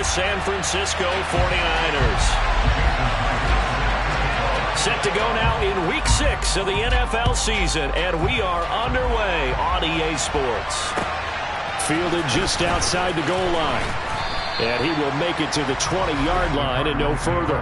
San Francisco 49ers. Set to go now in Week 6 of the NFL season, and we are underway on EA Sports. Fielded just outside the goal line, and he will make it to the 20-yard line and no further.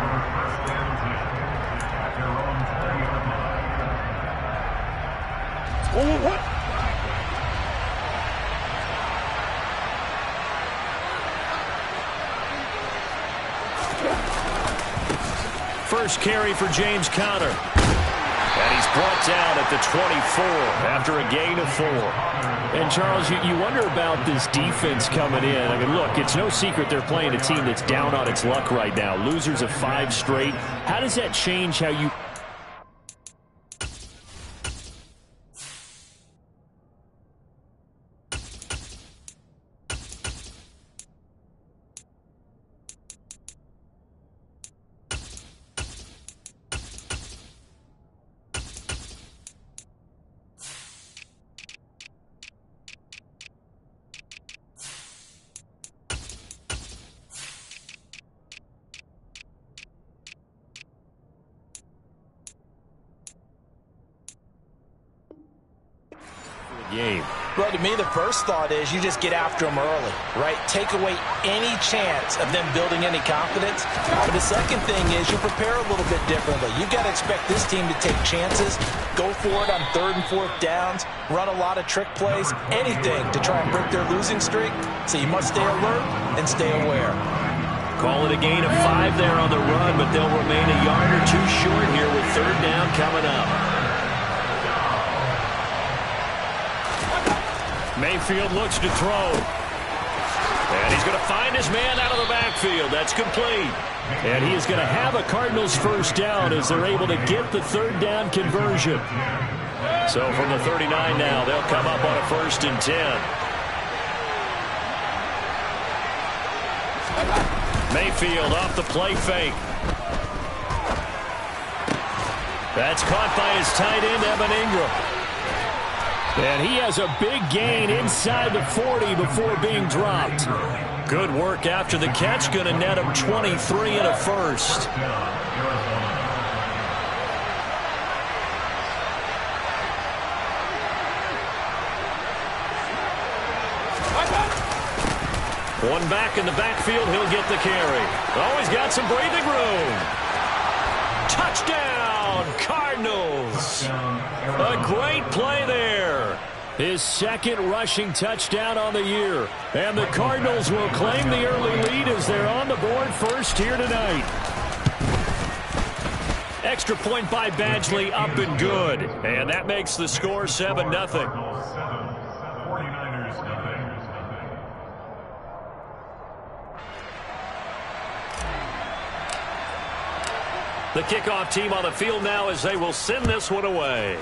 First carry for James Conner. And he's brought down at the 24 after a gain of 4. And, Charles, you wonder about this defense coming in. I mean, look, it's no secret they're playing a team that's down on its luck right now. Losers of 5 straight. How does that change how you... game. Well, to me, the first thought is you just get after them early, right? Take away any chance of them building any confidence. But the second thing is you prepare a little bit differently. You've got to expect this team to take chances, go for it on 3rd and 4th downs, run a lot of trick plays, anything to try and break their losing streak. So you must stay alert and stay aware. Call it a gain of 5 there on the run, but they'll remain a yard or 2 short here with 3rd down coming up. Mayfield looks to throw. And he's going to find his man out of the backfield. That's complete. And he is going to have a Cardinals first down as they're able to get the 3rd down conversion. So from the 39 now, they'll come up on a 1st and 10. Mayfield off the play fake. That's caught by his tight end, Evan Ingram. And he has a big gain inside the 40 before being dropped. Good work after the catch. Going to net him 23 and a first. One back in the backfield. He'll get the carry. Oh, he's got some breathing room. Touchdown, Cardinals. A great play there. His 2nd rushing touchdown on the year. And the Cardinals will claim the early lead as they're on the board first here tonight. Extra point by Badgley, up and good. And that makes the score 7-0. The kickoff team on the field now as they will send this one away.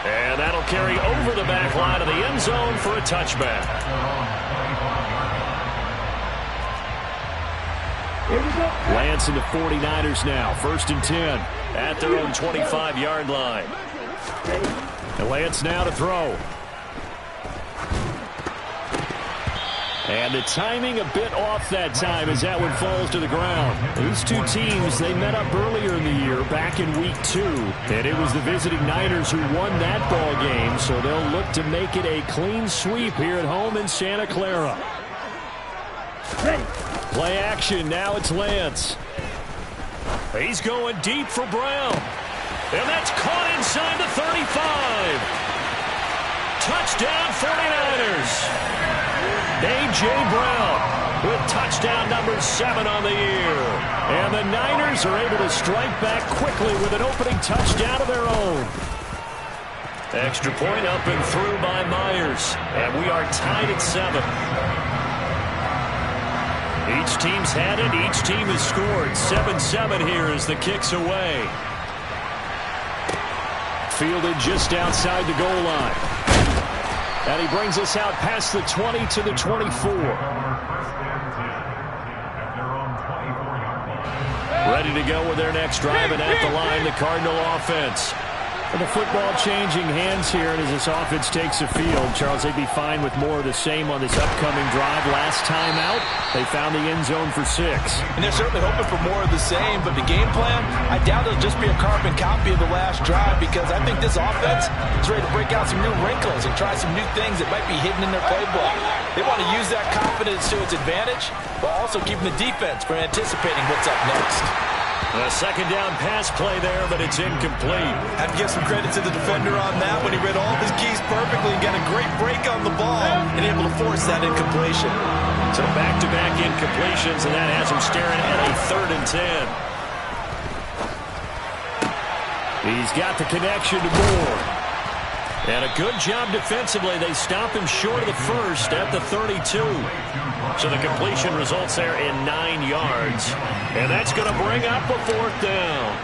And that'll carry over the back line of the end zone for a touchback. Lance and the 49ers now. 1st and 10 at their own 25-yard line. And Lance now to throw. And the timing a bit off that time as that one falls to the ground. These two teams, they met up earlier in the year, back in Week 2. And it was the visiting Niners who won that ball game, so they'll look to make it a clean sweep here at home in Santa Clara. Play action, now it's Lance. He's going deep for Brown. And that's caught inside the 35. Touchdown 49ers. A.J. Brown with touchdown number 7 on the year. And the Niners are able to strike back quickly with an opening touchdown of their own. Extra point up and through by Myers. And we are tied at 7. Each team's had it. Each team has scored. 7-7 here as the kick's away. Fielded just outside the goal line. And he brings us out past the 20 to the 24. Ready to go with their next drive, and at the line, the Cardinal offense. The football changing hands here, and as this offense takes the field, Charles, they'd be fine with more of the same on this upcoming drive. Last time out, they found the end zone for 6. And they're certainly hoping for more of the same, but the game plan, I doubt it'll just be a carbon copy of the last drive, because I think this offense is ready to break out some new wrinkles and try some new things that might be hidden in their playbook. They want to use that confidence to its advantage, but also keeping the defense from anticipating what's up next. A second down pass play there, but it's incomplete. Have to give some credit to the defender on that when he read all of his keys perfectly and got a great break on the ball and able to force that incompletion. So back-to-back incompletions, and that has him staring at a 3rd and 10. He's got the connection to Moore. And a good job defensively. They stop him short of the first at the 32. So the completion results there in 9 yards. And that's going to bring up a 4th down.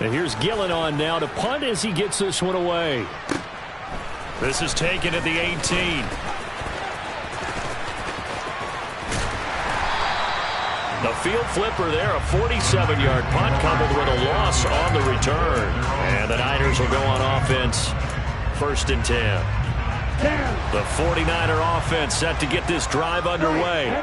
And here's Gillen on now to punt as he gets this one away. This is taken at the 18. The field flipper there, a 47-yard punt coupled with a loss on the return. And the Niners will go on offense, 1st and 10. The 49er offense set to get this drive underway.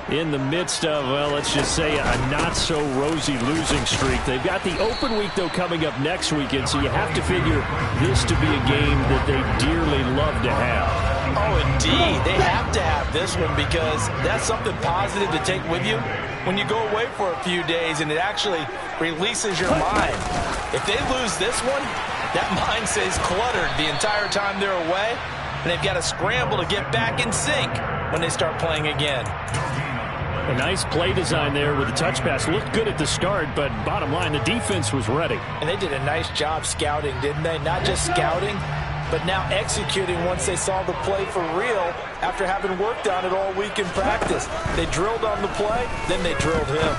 In the midst of, well, let's just say a not-so-rosy losing streak. They've got the open week, though, coming up next weekend, so you have to figure this to be a game that they dearly love to have. Oh, indeed. They have to have this one because that's something positive to take with you when you go away for a few days, and it actually releases your mind. If they lose this one, that mind stays cluttered the entire time they're away, and they've got to scramble to get back in sync when they start playing again. A nice play design there with the touch pass. Looked good at the start, but bottom line, the defense was ready. And they did a nice job scouting, didn't they? Not just scouting, but now executing once they saw the play for real after having worked on it all week in practice. They drilled on the play, then they drilled him.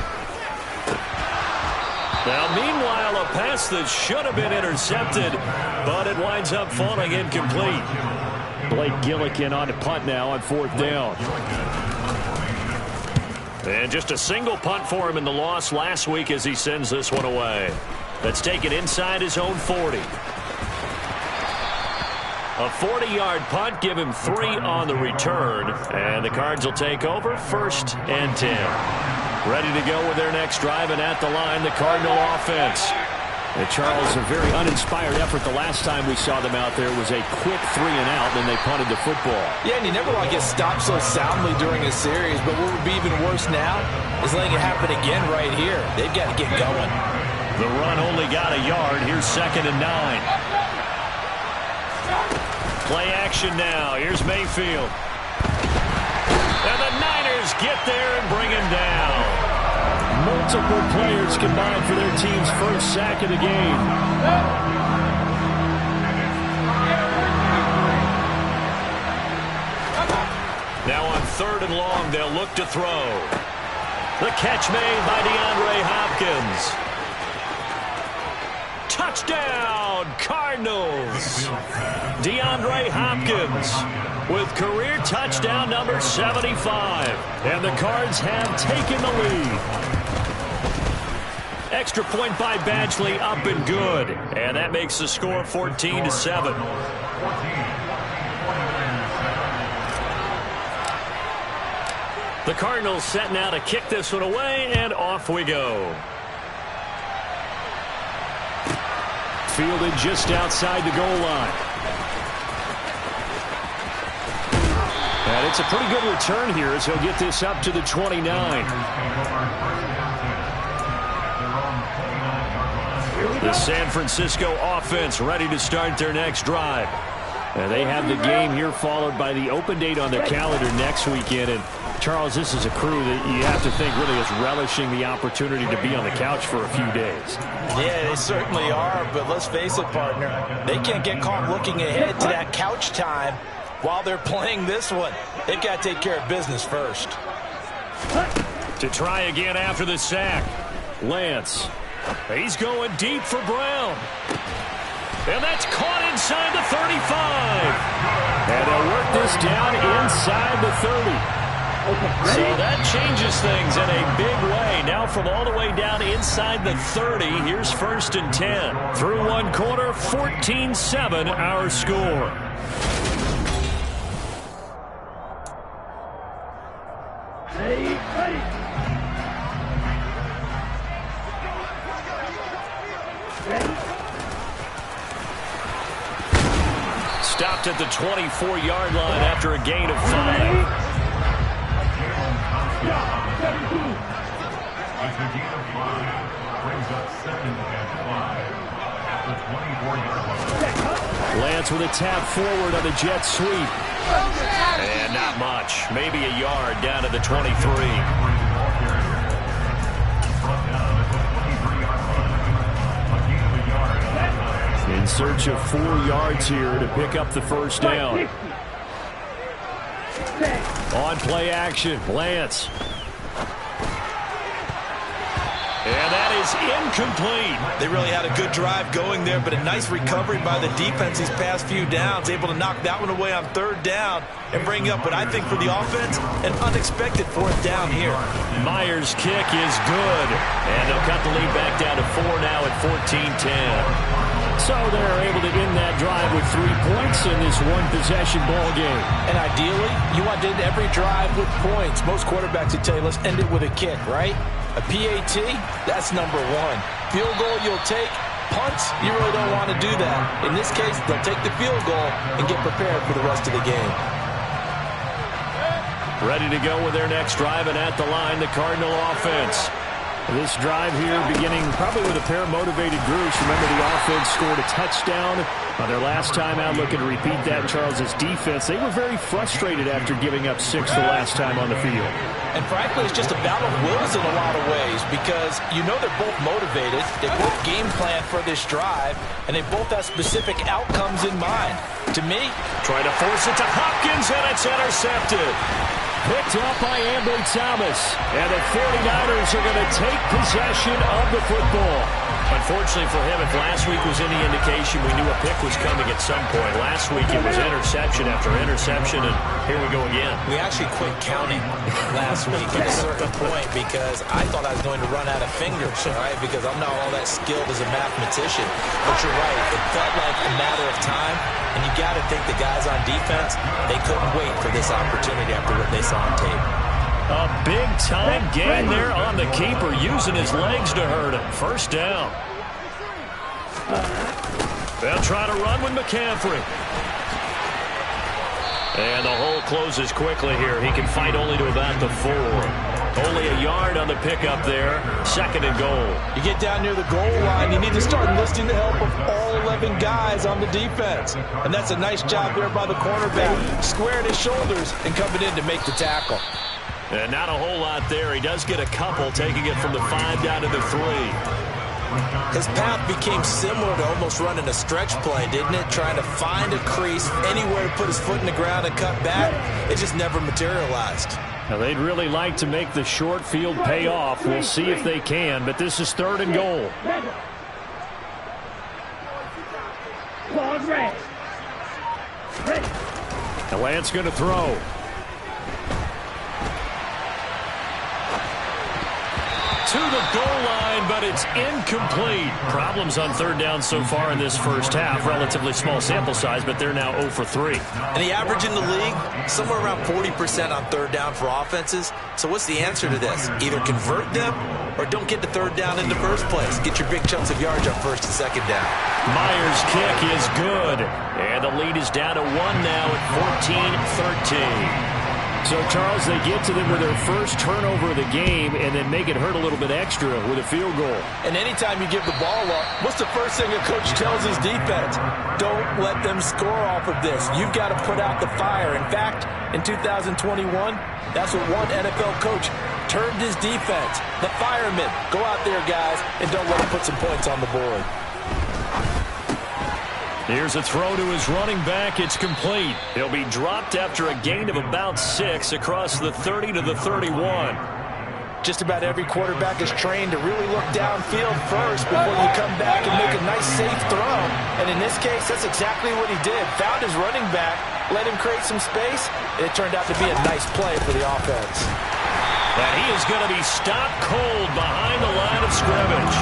Now, meanwhile, a pass that should have been intercepted, but it winds up falling incomplete. Blake Gillikin on to punt now on 4th down. And just a single punt for him in the loss last week as he sends this one away. That's taken inside his own 40. A 40-yard punt, give him 3 on the return. And the Cards will take over, 1st and 10. Ready to go with their next drive, and at the line, the Cardinal offense. And Charles, a very uninspired effort the last time we saw them out there was a quick 3 and out, then they punted the football. Yeah, and you never want to get stopped so soundly during a series, but what would be even worse now is letting it happen again right here. They've got to get going. The run only got a yard. Here's 2nd and 9. Play action now. Here's Mayfield. And the Niners get there and bring him down. Multiple players combined for their team's first sack of the game. Now on 3rd and long, they'll look to throw. The catch made by DeAndre Hopkins. Touchdown, Cardinals. DeAndre Hopkins with career touchdown number 75. And the Cards have taken the lead. Extra point by Badgley, up and good. And that makes the score 14-7. The Cardinals set now to kick this one away, and off we go. Fielded just outside the goal line. And it's a pretty good return here as he'll get this up to the 29. The San Francisco offense ready to start their next drive. And they have the game here followed by the open date on their calendar next weekend. And Charles, this is a crew that you have to think really is relishing the opportunity to be on the couch for a few days. Yeah, they certainly are, but let's face it, partner. They can't get caught looking ahead to that couch time while they're playing this one. They've got to take care of business first. To try again after the sack, Lance. He's going deep for Brown. And that's caught inside the 35. And they'll work this down inside the 30. So that changes things in a big way. Now from all the way down inside the 30, here's 1st and 10. Through one quarter, 14-7 our score. Stopped at the 24-yard line after a gain of 5. Lance with a tap forward on the jet sweep. And not much. Maybe a yard down to the 23. In search of 4 yards here to pick up the first down. On play action, Lance. And that is incomplete. They really had a good drive going there, but a nice recovery by the defense these past few downs, able to knock that one away on 3rd down and bring up what I think for the offense, an unexpected 4th down here. Myers' kick is good, and they'll cut the lead back down to 4 now at 14-10. So they're able to end that drive with 3 points in this one-possession ball game. And ideally, you want to end every drive with points. Most quarterbacks would tell you, let's end it with a kick, right? A PAT, that's number 1. Field goal you'll take. Punts, you really don't want to do that. In this case, they'll take the field goal and get prepared for the rest of the game. Ready to go with their next drive, and at the line, the Cardinal offense. This drive here beginning probably with a pair of motivated groups. Remember, the offense scored a touchdown on their last time out. Looking to repeat that. Charles' defense, they were very frustrated after giving up 6 the last time on the field. And frankly, it's just a battle of wills in a lot of ways because you know they're both motivated. They both game plan for this drive, and they both have specific outcomes in mind. To me, trying to force it to Hopkins, and it's intercepted. Picked up by Ambry Thomas. And the 49ers are going to take possession of the football. Unfortunately for him, if last week was any indication, we knew a pick was coming at some point. Last week it was interception after interception, and here we go again. We actually quit counting last week at a certain point because I thought I was going to run out of fingers, right? Because I'm not all that skilled as a mathematician. But you're right, it felt like a matter of time, and you got to think the guys on defense, they couldn't wait for this opportunity after what they saw on tape. A big-time gain there on the keeper, using his legs to hurt him. First down. They'll try to run with McCaffrey. And the hole closes quickly here. He can fight only to about the 4. Only a yard on the pickup there. 2nd and goal. You get down near the goal line, you need to start enlisting the help of all 11 guys on the defense. And that's a nice job there by the cornerback. Squaring his shoulders and coming in to make the tackle. And not a whole lot there. He does get a couple, taking it from the 5 down to the 3. His path became similar to almost running a stretch play, didn't it? Trying to find a crease, anywhere to put his foot in the ground and cut back. It just never materialized. Now, they'd really like to make the short field pay off. We'll see if they can, but this is 3rd and goal. Now Lance going to throw. To the goal line, but it's incomplete. Problems on 3rd down so far in this first half. Relatively small sample size, but they're now 0 for 3. And the average in the league, somewhere around 40% on 3rd down for offenses. So what's the answer to this? Either convert them or don't get the 3rd down in the first place. Get your big chunks of yards on 1st and 2nd down. Myers' kick is good. And the lead is down to 1 now at 14-13. So, Charles, they get to them with their first turnover of the game and then make it hurt a little bit extra with a field goal. And anytime you give the ball up, what's the first thing a coach tells his defense? Don't let them score off of this. You've got to put out the fire. In fact, in 2021, that's what one NFL coach termed his defense. The firemen. Go out there, guys, and don't let them put some points on the board. Here's a throw to his running back. It's complete. He'll be dropped after a gain of about 6 across the 30 to the 31. Just about every quarterback is trained to really look downfield first before you come back and make a nice, safe throw. And in this case, that's exactly what he did. Found his running back, let him create some space, and it turned out to be a nice play for the offense. And he is going to be stopped cold behind the line of scrimmage.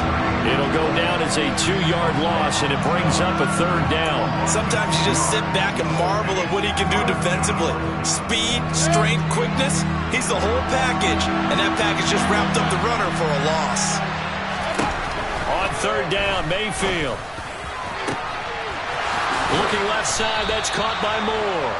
It'll go down as a 2-yard loss, and it brings up a 3rd down. Sometimes you just sit back and marvel at what he can do defensively. Speed, strength, quickness, he's the whole package. And that package just wrapped up the runner for a loss. On 3rd down, Mayfield. Looking left side, that's caught by Moore.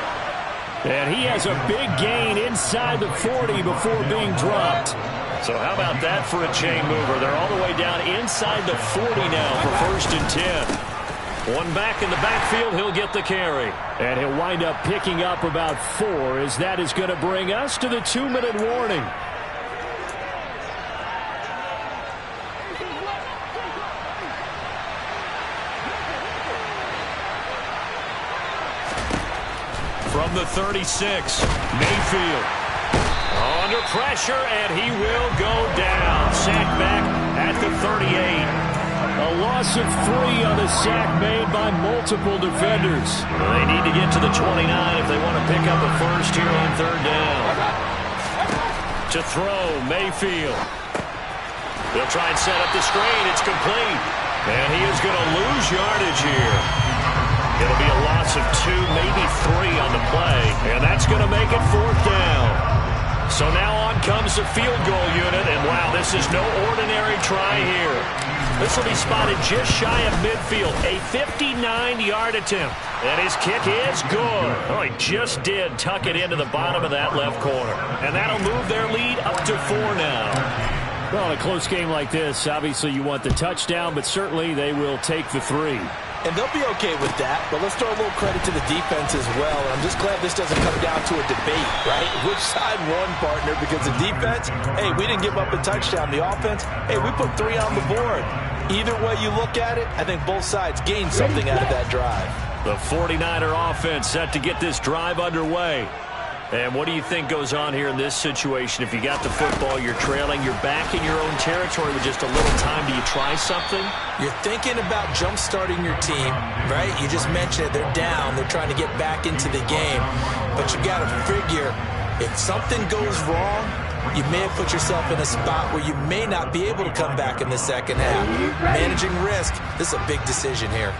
And he has a big gain inside the 40 before being dropped. So how about that for a chain mover? They're all the way down inside the 40 now for 1st and 10. One back in the backfield, he'll get the carry. And he'll wind up picking up about 4, as that is going to bring us to the 2-minute warning. From the 36, Mayfield under pressure, and he will go down. Sacked back at the 38. A loss of 3 on the sack made by multiple defenders. They need to get to the 29 if they want to pick up a first here on 3rd down. To throw, Mayfield. They'll try and set up the screen. It's complete. And he is going to lose yardage here. It'll be a loss of 2, maybe 3 on the play, and that's going to make it 4th down. So now on comes the field goal unit, and wow, this is no ordinary try here. This will be spotted just shy of midfield, a 59-yard attempt, and his kick is good. Oh, he just did tuck it into the bottom of that left corner, and that'll move their lead up to 4 now. Well, in a close game like this, obviously you want the touchdown, but certainly they will take the 3. And they'll be okay with that, but let's throw a little credit to the defense as well. And I'm just glad this doesn't come down to a debate, right? Which side won, partner? Because the defense, hey, we didn't give up a touchdown. The offense, hey, we put 3 on the board. Either way you look at it, I think both sides gained something out of that drive. The 49er offense set to get this drive underway. And what do you think goes on here in this situation? If you got the football, you're trailing, you're back in your own territory with just a little time. Do you try something? You're thinking about jump-starting your team, right? You just mentioned it. They're down. They're trying to get back into the game. But you got to figure, if something goes wrong, you may have put yourself in a spot where you may not be able to come back in the second half. Managing risk, this is a big decision here.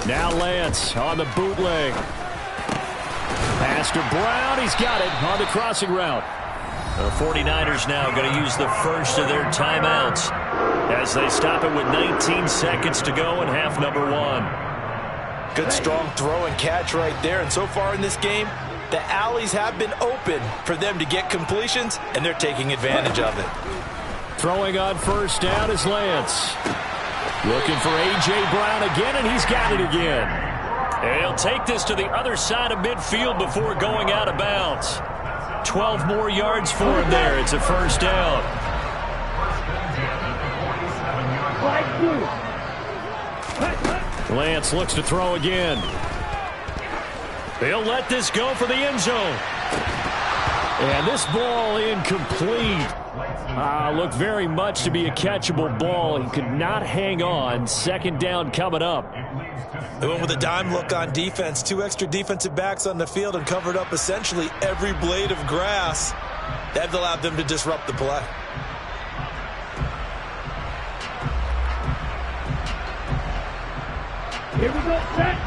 Now Lance on the bootleg. Pass to Brown. He's got it on the crossing route. The 49ers now going to use the first of their timeouts as they stop it with 19 seconds to go in half number 1. Good strong throw and catch right there. And so far in this game, the alleys have been open for them to get completions, and they're taking advantage of it. Throwing on 1st down is Lance. Looking for A.J. Brown again, and he's got it again. And he'll take this to the other side of midfield before going out of bounds. 12 more yards for him there. It's a 1st down. Lance looks to throw again. They'll let this go for the end zone. And this ball incomplete. Looked very much to be a catchable ball. He could not hang on. 2nd down coming up. They went with a dime look on defense. 2 extra defensive backs on the field and covered up essentially every blade of grass. That allowed them to disrupt the play. Here we go.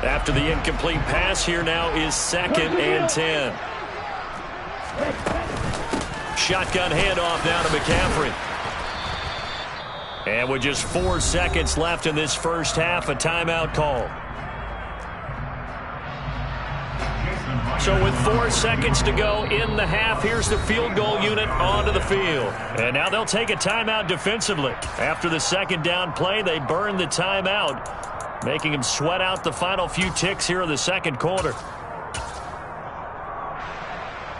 After the incomplete pass, here now is 2nd and 10. Shotgun handoff now to McCaffrey. And with just 4 seconds left in this first half, a timeout call. So with 4 seconds to go in the half, here's the field goal unit onto the field. And now they'll take a timeout defensively. After the 2nd down play, they burn the timeout, making them sweat out the final few ticks here in the 2nd quarter.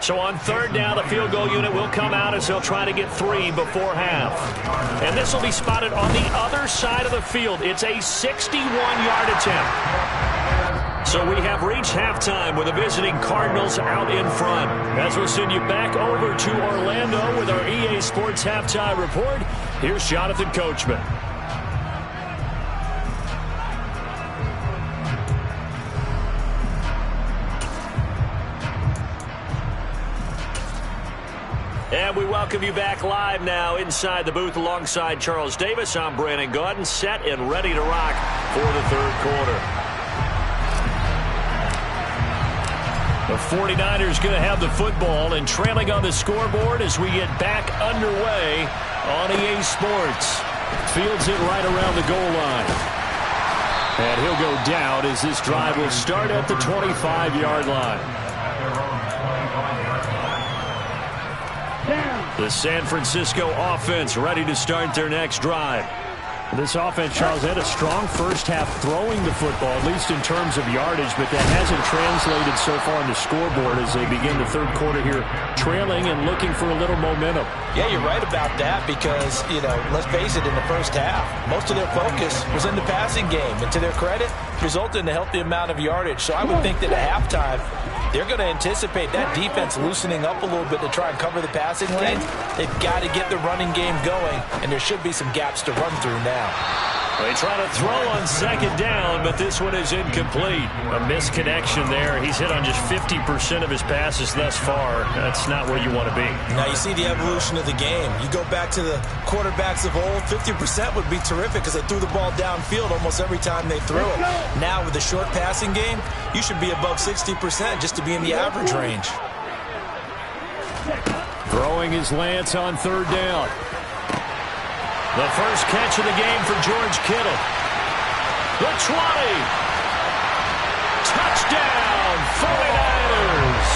So on 3rd down, the field goal unit will come out as they'll try to get 3 before half. And this will be spotted on the other side of the field. It's a 61-yard attempt. So we have reached halftime with the visiting Cardinals out in front. As we'll send you back over to Orlando with our EA Sports Halftime Report, here's Jonathan Coachman. And we welcome you back live now inside the booth alongside Charles Davis. I'm Brandon Gaudin, set and ready to rock for the third quarter. The 49ers going to have the football and trailing on the scoreboard as we get back underway on EA Sports. Fields it right around the goal line. And he'll go down as this drive will start at the 25-yard line. The San Francisco offense ready to start their next drive. This offense, Charles, had a strong first half throwing the football, at least in terms of yardage, but that hasn't translated so far on the scoreboard as they begin the third quarter here, trailing and looking for a little momentum. Yeah, you're right about that because, let's face it, in the first half, most of their focus was in the passing game. And to their credit, resulted in a healthy amount of yardage. So I would think that at halftime, they're going to anticipate that defense loosening up a little bit to try and cover the passing lanes. They've got to get the running game going, and there should be some gaps to run through now. They try to throw on second down, but this one is incomplete. A misconnection there. He's hit on just 50% of his passes thus far. That's not where you want to be. Now you see the evolution of the game. You go back to the quarterbacks of old, 50% would be terrific because they threw the ball downfield almost every time they threw it. Now with the short passing game, you should be above 60% just to be in the average range. Throwing his Lance on third down. The first catch of the game for George Kittle. The 20. Touchdown, 49ers.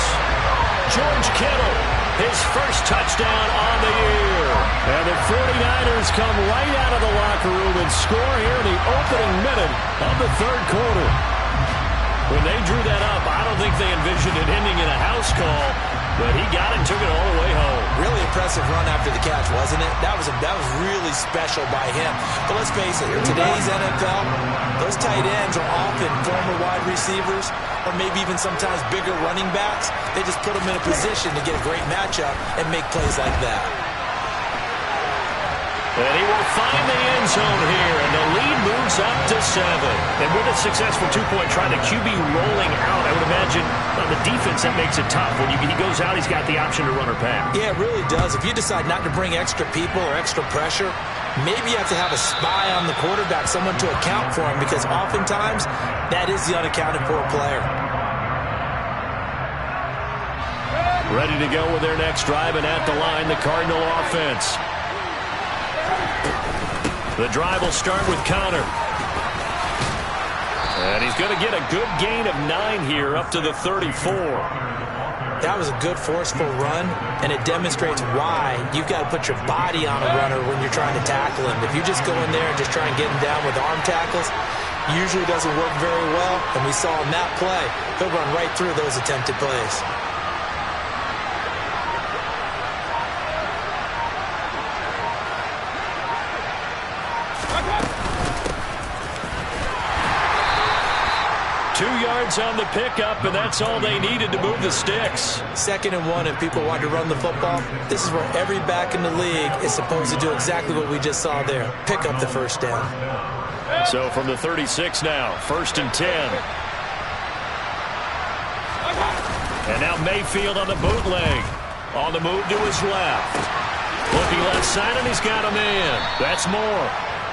George Kittle, his first touchdown on the year. And the 49ers come right out of the locker room and score here in the opening minute of the third quarter. When they drew that up, I don't think they envisioned it ending in a house call, but he got it and took it all the way home. Really impressive run after the catch, wasn't it? That was really special by him. But let's face it, in today's NFL, those tight ends are often former wide receivers or maybe even sometimes bigger running backs. They just put them in a position to get a great matchup and make plays like that. And he will find the end zone here, and the lead moves up to 7. And with a successful two-point try, the QB rolling out, I would imagine on the defense that makes it tough. When he goes out, he's got the option to run or pass. Yeah, it really does. If you decide not to bring extra people or extra pressure, maybe you have to have a spy on the quarterback, someone to account for him, because oftentimes that is the unaccounted for player. Ready to go with their next drive, and at the line, the Cardinal offense. The drive will start with Connor. And he's going to get a good gain of 9 here up to the 34. That was a good forceful run, and it demonstrates why you've got to put your body on a runner when you're trying to tackle him. If you just go in there and just try and get him down with arm tackles, usually doesn't work very well. And we saw in that play, he'll run right through those attempted plays. On the pickup, and that's all they needed to move the sticks. 2nd and 1, and people want to run the football. This is where every back in the league is supposed to do exactly what we just saw there. Pick up the first down. So from the 36 now, 1st and 10. And now Mayfield on the bootleg. On the move to his left. Looking left side, and he's got a man. That's Moore.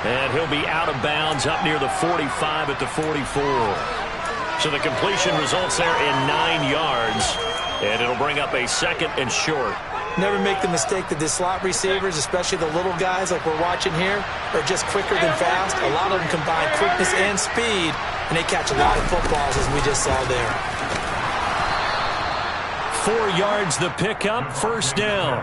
And he'll be out of bounds up near the 45 at the 44. So the completion results there in 9 yards, and it'll bring up a 2nd and short. Never make the mistake that the slot receivers, especially the little guys like we're watching here, are just quicker than fast. A lot of them combine quickness and speed, and they catch a lot of footballs, as we just saw there. 4 yards the pickup, 1st down.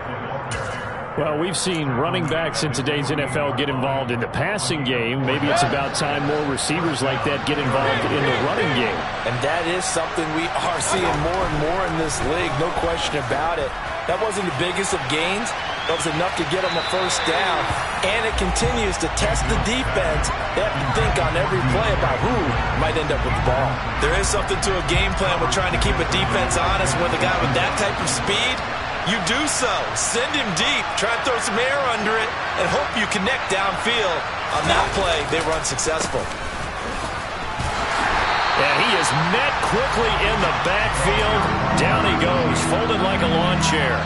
Well, we've seen running backs in today's NFL get involved in the passing game. Maybe it's about time more receivers like that get involved in the running game. And that is something we are seeing more and more in this league, no question about it. That wasn't the biggest of gains. That was enough to get them a first down. And it continues to test the defense. They have to think on every play about who might end up with the ball. There is something to a game plan with trying to keep a defense honest with a guy with that type of speed. You do so. Send him deep. Try to throw some air under it and hope you connect downfield. On that play, they were unsuccessful. And he is met quickly in the backfield. Down he goes, folded like a lawn chair.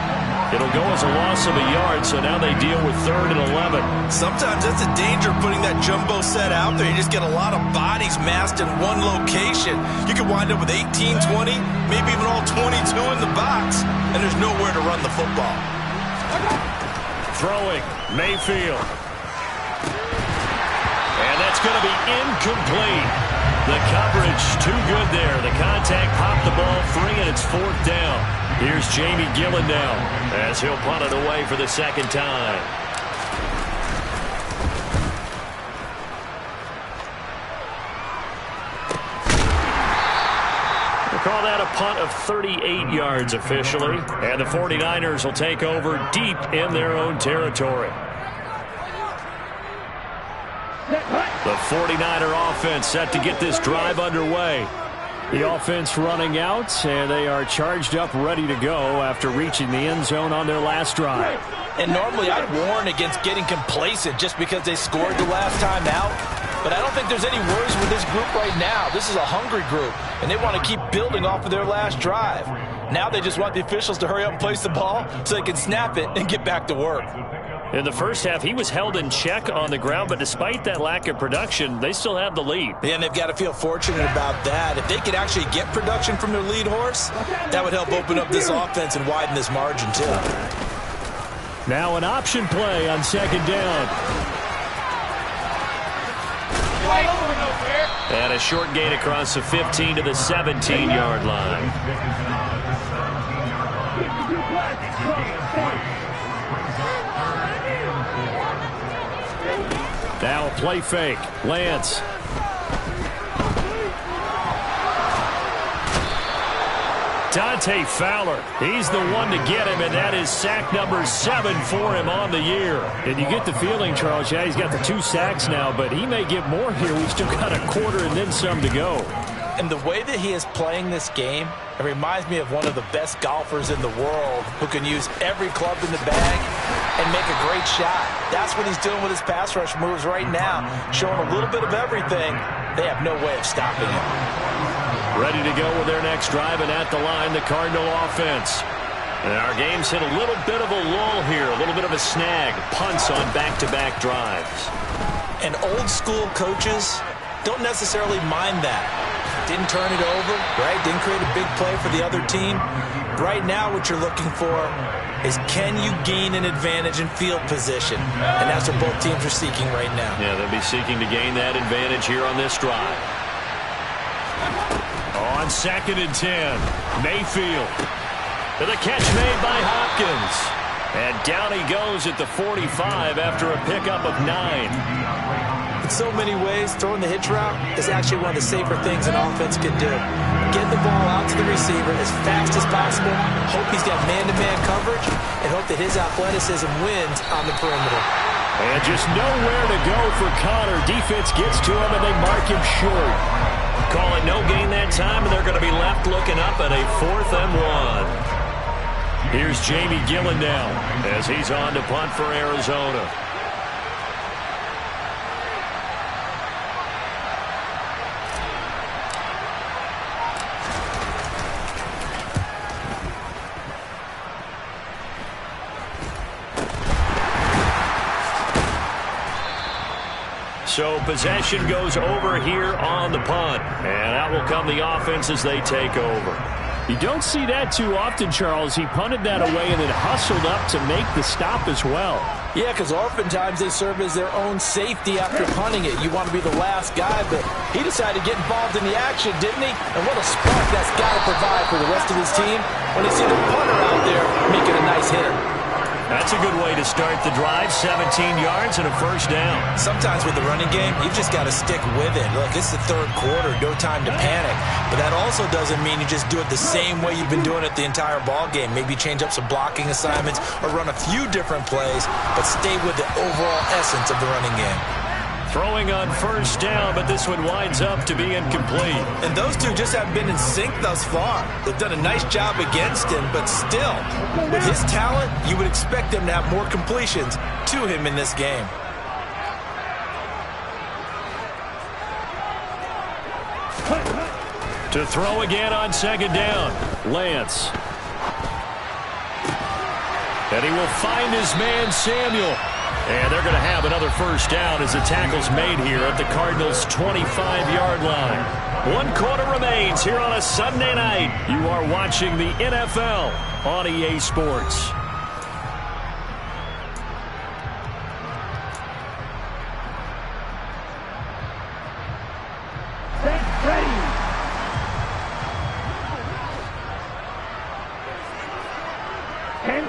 It'll go as a loss of a yard, so now they deal with 3rd and 11. Sometimes that's a danger putting that jumbo set out there. You just get a lot of bodies massed in one location. You could wind up with 18, 20, maybe even all 22 in the box, and there's nowhere to run the football. Throwing, Mayfield. And that's going to be incomplete. The coverage too good there. The contact popped the ball free, and it's 4th down. Here's Jamie Gillen now as he'll punt it away for the second time. We'll call that a punt of 38 yards officially, and the 49ers will take over deep in their own territory. The 49er offense set to get this drive underway. The offense running out, and they are charged up, ready to go after reaching the end zone on their last drive. And normally I'd warn against getting complacent just because they scored the last time out. But I don't think there's any worries with this group right now. This is a hungry group, and they want to keep building off of their last drive. Now they just want the officials to hurry up and place the ball so they can snap it and get back to work. In the first half, he was held in check on the ground, but despite that lack of production, they still have the lead. Yeah, and they've got to feel fortunate about that. If they could actually get production from their lead horse, that would help open up this offense and widen this margin, too. Now an option play on 2nd down. And a short gain across the 15 to the 17-yard line. Now a play fake. Lance. Dante Fowler. He's the one to get him, and that is sack number 7 for him on the year. And you get the feeling, Charles, yeah, he's got the 2 sacks now, but he may get more here. We've still got a quarter and then some to go. And the way that he is playing this game, it reminds me of one of the best golfers in the world who can use every club in the bag and make a great shot. That's what he's doing with his pass rush moves right now, showing a little bit of everything. They have no way of stopping him. Ready to go with their next drive, and at the line, the Cardinal offense. And our game's hit a little bit of a lull here, a little bit of a snag. Punts on back-to-back drives. And old-school coaches don't necessarily mind that. Didn't turn it over, right? Didn't create a big play for the other team. Right now, what you're looking for is, can you gain an advantage in field position? And that's what both teams are seeking right now. Yeah, they'll be seeking to gain that advantage here on this drive. On 2nd and 10, Mayfield. To the catch made by Hopkins. And down he goes at the 45 after a pickup of 9. In so many ways, throwing the hitch route is actually one of the safer things an offense can do. Get the ball out to the receiver as fast as possible, hope he's got man-to-man coverage, and hope that his athleticism wins on the perimeter. And just nowhere to go for Connor. Defense gets to him, and they mark him short. Call it no gain that time, and they're going to be left looking up at a 4th and 1. Here's Jamie Gillen now as he's on to punt for Arizona. So possession goes over here on the punt. And out will come the offense as they take over. You don't see that too often, Charles. He punted that away and then hustled up to make the stop as well. Yeah, because oftentimes they serve as their own safety after punting it. You want to be the last guy, but he decided to get involved in the action, didn't he? And what a spark that's got to provide for the rest of his team when they see the punter out there making a nice hit. That's a good way to start the drive. 17 yards and a first down. Sometimes with the running game, you've just got to stick with it. Look, it's the third quarter, no time to panic. But that also doesn't mean you just do it the same way you've been doing it the entire ball game. Maybe change up some blocking assignments or run a few different plays, but stay with the overall essence of the running game. Throwing on first down, but this one winds up to be incomplete. And those two just haven't been in sync thus far. They've done a nice job against him, but still, with his talent, you would expect them to have more completions to him in this game. To throw again on second down, Lance. And he will find his man, Samuel. And they're going to have another first down as the tackle's made here at the Cardinals' 25-yard line. 1 quarter remains here on a Sunday night. You are watching the NFL on EA Sports. Ready.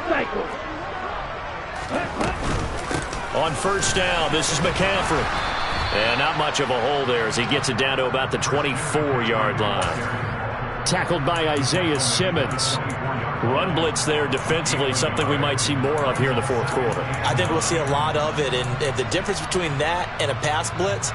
Cycles. On first down, this is McCaffrey. And not much of a hole there as he gets it down to about the 24-yard line. Tackled by Isaiah Simmons. Run blitz there defensively, something we might see more of here in the fourth quarter. I think we'll see a lot of it, and the difference between that and a pass blitz,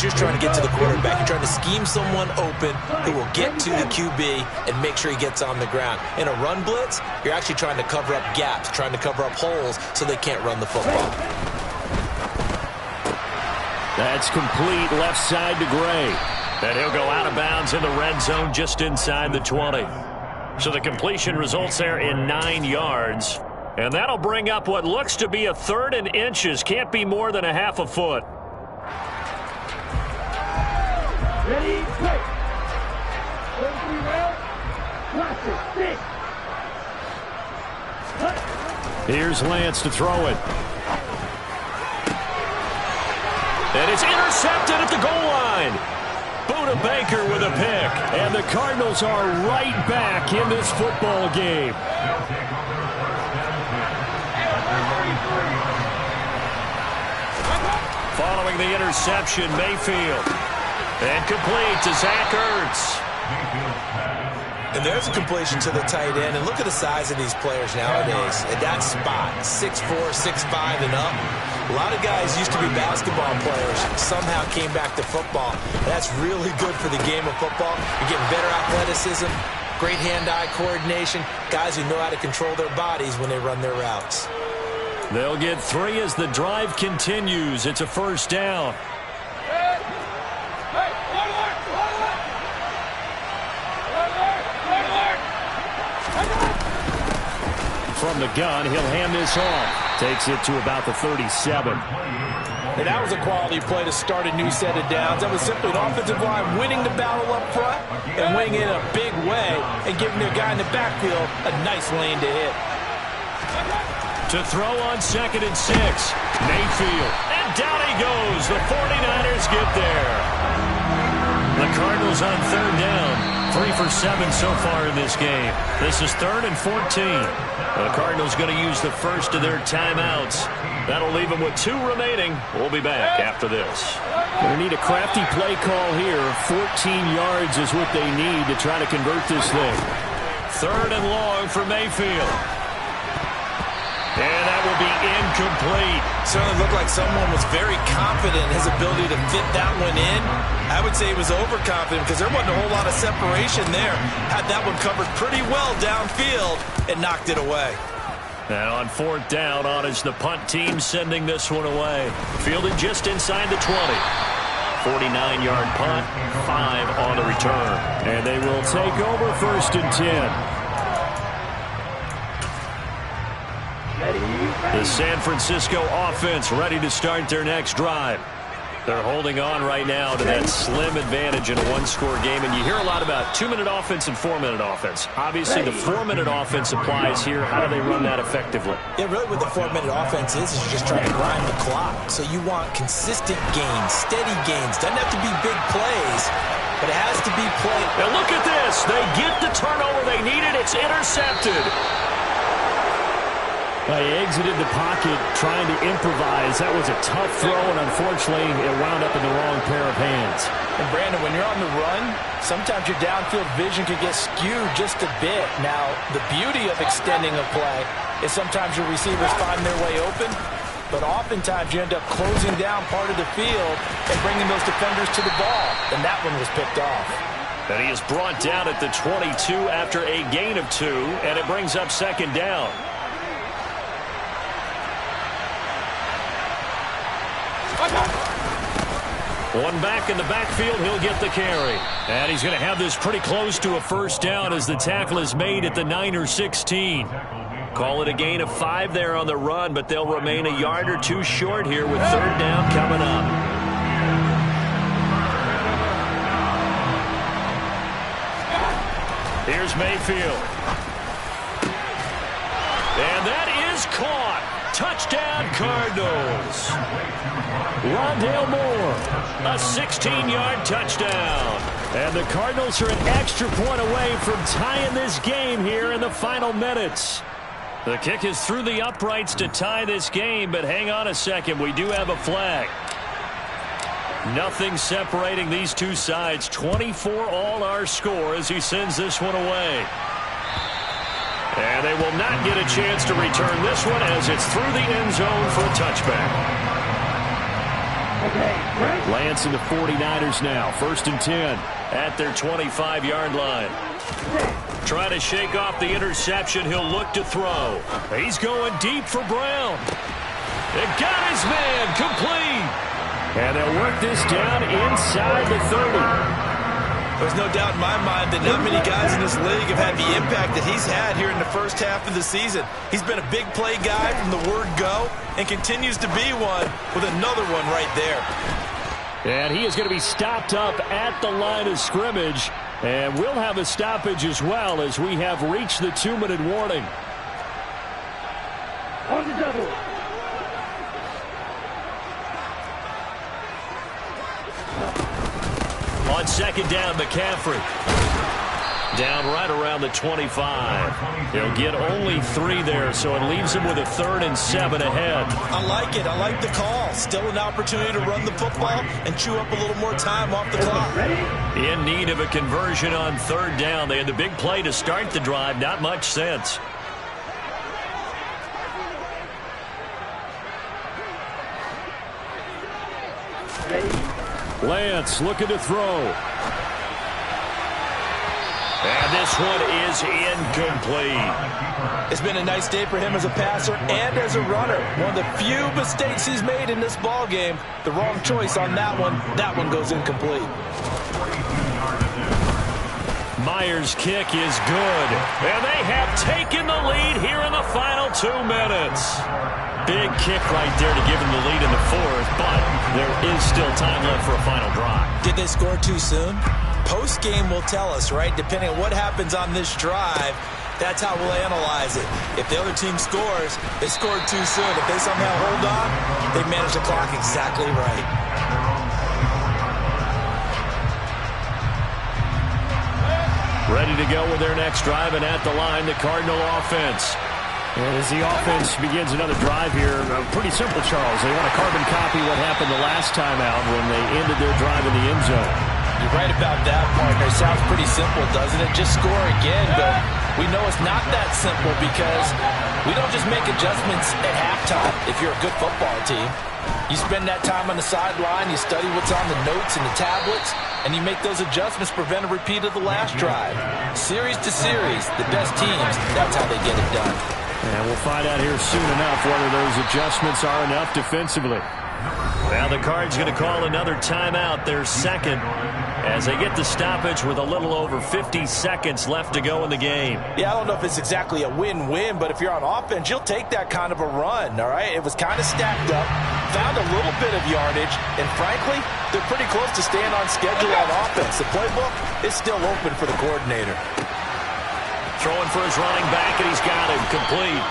you're trying to get to the quarterback. You're trying to scheme someone open who will get to the QB and make sure he gets on the ground. In a run blitz, you're actually trying to cover up gaps, trying to cover up holes so they can't run the football. That's complete left side to Gray. And he'll go out of bounds in the red zone just inside the 20. So the completion results there in 9 yards. And that'll bring up what looks to be a 3rd and inches. Can't be more than a half a foot. Ready, play. Here's Lance to throw it. And it's intercepted at the goal line. Buda Baker with a pick. And the Cardinals are right back in this football game. Following the interception, Mayfield. And complete to Zach Ertz. And there's a completion to the tight end. And look at the size of these players nowadays. At that spot, 6'4", 6'5", and up. A lot of guys used to be basketball players, somehow came back to football. That's really good for the game of football. You're getting better athleticism, great hand-eye coordination, guys who know how to control their bodies when they run their routes. They'll get 3 as the drive continues. It's a first down. From the gun, he'll hand this off. Takes it to about the 37. And that was a quality play to start a new set of downs. That was simply an offensive line winning the battle up front and winning it in a big way and giving their guy in the backfield a nice lane to hit. To throw on 2nd and 6. Mayfield. And down he goes. The 49ers get there. The Cardinals on 3rd down. 3 for 7 so far in this game. This is 3rd and 14. The Cardinals going to use the first of their timeouts. That'll leave them with 2 remaining. We'll be back after this. Going to need a crafty play call here. 14 yards is what they need to try to convert this thing. 3rd and long for Mayfield. And that will be incomplete. Certainly looked like someone was very confident in his ability to fit that one in. I would say he was overconfident because there wasn't a whole lot of separation there. Had that one covered pretty well downfield and knocked it away. And on 4th down, on is the punt team sending this one away. Fielded just inside the 20. 49-yard punt, 5 on the return. And they will take over 1st and 10. The San Francisco offense ready to start their next drive. They're holding on right now to that slim advantage in a 1-score game. And you hear a lot about 2-minute offense and 4-minute offense. Obviously, the 4-minute offense applies here. How do they run that effectively? Yeah, really what the 4-minute offense is you're just trying to grind the clock. So you want consistent gains, steady gains. Doesn't have to be big plays, but it has to be play. Now look at this. They get the turnover they needed. It's intercepted. He exited the pocket trying to improvise. That was a tough throw, and unfortunately, it wound up in the wrong pair of hands. And Brandon, when you're on the run, sometimes your downfield vision can get skewed just a bit. Now, the beauty of extending a play is sometimes your receivers find their way open, but oftentimes you end up closing down part of the field and bringing those defenders to the ball, and that one was picked off. And he is brought down at the 22 after a gain of 2, and it brings up second down. One back in the backfield, he'll get the carry. And he's going to have this pretty close to a first down as the tackle is made at the Niner 16. Call it a gain of 5 there on the run, but they'll remain a yard or 2 short here with third down coming up. Here's Mayfield. And that is caught. Touchdown, Cardinals. Rondale Moore, a 16-yard touchdown. And the Cardinals are an extra point away from tying this game here in the final minutes. The kick is through the uprights to tie this game, but hang on a second. We do have a flag. Nothing separating these two sides. 24 all our score as he sends this one away. And they will not get a chance to return this one as it's through the end zone for a touchback. Lance and the 49ers now. 1st and 10 at their 25-yard line. Trying to shake off the interception. He'll look to throw. He's going deep for Brown. It got his man complete. And they'll work this down inside the 30. There's no doubt in my mind that not many guys in this league have had the impact that he's had here in the first half of the season. He's been a big play guy from the word go and continues to be one with another one right there. And he is going to be stopped up at the line of scrimmage. And we'll have a stoppage as well as we have reached the 2-minute warning. On the double. On second down, McCaffrey. Down right around the 25. He'll get only 3 there, so it leaves him with a 3rd and 7 ahead. I like it. I like the call. Still an opportunity to run the football and chew up a little more time off the clock. In need of a conversion on 3rd down. They had the big play to start the drive. Not much sense. Lance looking to throw. And this one is incomplete. It's been a nice day for him as a passer and as a runner. One of the few mistakes he's made in this ball game. The wrong choice on that one. That one goes incomplete. Myers' kick is good. And they have taken the lead here in the final 2 minutes. Big kick right there to give him the lead in the 4th, but there is still time left for a final drive. Did they score too soon? Post-game will tell us, right? Depending on what happens on this drive, that's how we'll analyze it. If the other team scores, they scored too soon. If they somehow hold on, they manage the clock exactly right. Ready to go with their next drive, and at the line, the Cardinal offense. And as the offense begins another drive here, pretty simple, Charles. They want to carbon copy what happened the last time out when they ended their drive in the end zone. You're right about that, partner. Sounds pretty simple, doesn't it? Just score again, but we know it's not that simple because we don't just make adjustments at halftime if you're a good football team. You spend that time on the sideline, you study what's on the notes and the tablets, and you make those adjustments to prevent a repeat of the last drive. Series to series, the best teams, that's how they get it done. And we'll find out here soon enough whether those adjustments are enough defensively. Now the Cards going to call another timeout, their second, as they get the stoppage with a little over 50 seconds left to go in the game. Yeah, I don't know if it's exactly a win-win, but if you're on offense, you'll take that kind of a run, all right? It was kind of stacked up, found a little bit of yardage, and frankly, they're pretty close to staying on schedule on offense. The playbook is still open for the coordinator. Throwing for his running back, and he's got him complete.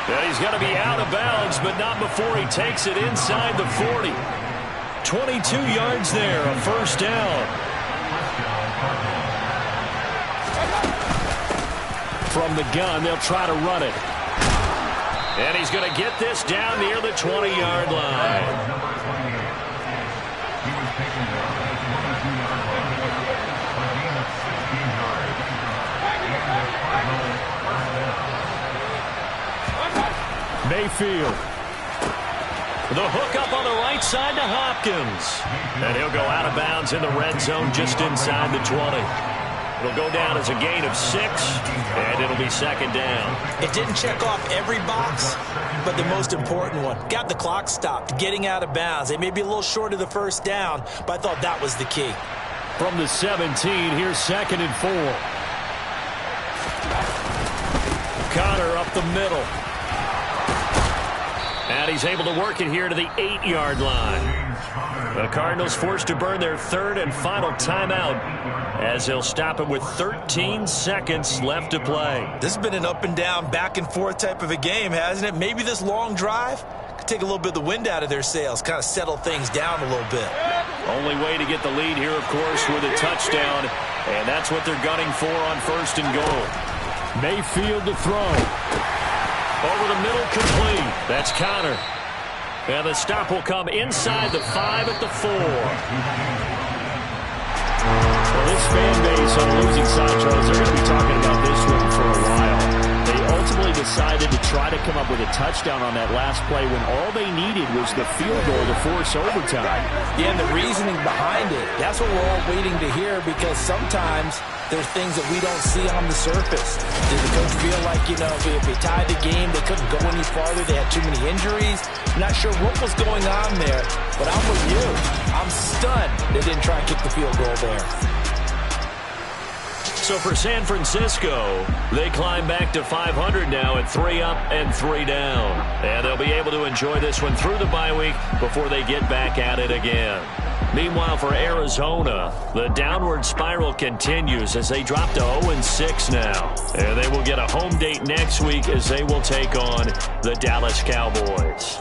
And he's going to be out of bounds, but not before he takes it inside the 40. 22 yards there, a first down. From the gun, they'll try to run it. And he's going to get this down near the 20-yard line. Mayfield. The hook up on the right side to Hopkins. And he'll go out of bounds in the red zone just inside the 20. It'll go down as a gain of 6, and it'll be second down. It didn't check off every box, but the most important one. Got the clock stopped, getting out of bounds. It may be a little short of the first down, but I thought that was the key. From the 17, here's 2nd and 4. Connor up the middle. And he's able to work it here to the 8-yard line. The Cardinals forced to burn their 3rd and final timeout as they'll stop it with 13 seconds left to play. This has been an up and down, back and forth type of a game, hasn't it? Maybe this long drive could take a little bit of the wind out of their sails, kind of settle things down a little bit. Only way to get the lead here, of course, with a touchdown, and that's what they're gunning for on 1st and goal. Mayfield to throw. Over the middle, complete. That's Connor. And the stop will come inside the 5 at the 4. Well, this fan base on the losing side, Charles, they're going to be talking about this one for a while. They ultimately decided to try to come up with a touchdown on that last play when all they needed was the field goal to force overtime. Yeah, and the reasoning behind it, that's what we're all waiting to hear, because sometimes there's things that we don't see on the surface. Did the coach feel like, if they tied the game, they couldn't go any farther, they had too many injuries? I'm not sure what was going on there, but I'm with you. I'm stunned they didn't try and kick the field goal there. So for San Francisco, they climb back to 500 now at 3 up and 3 down. And they'll be able to enjoy this one through the bye week before they get back at it again. Meanwhile, for Arizona, the downward spiral continues as they drop to 0-6 now. And they will get a home date next week as they will take on the Dallas Cowboys.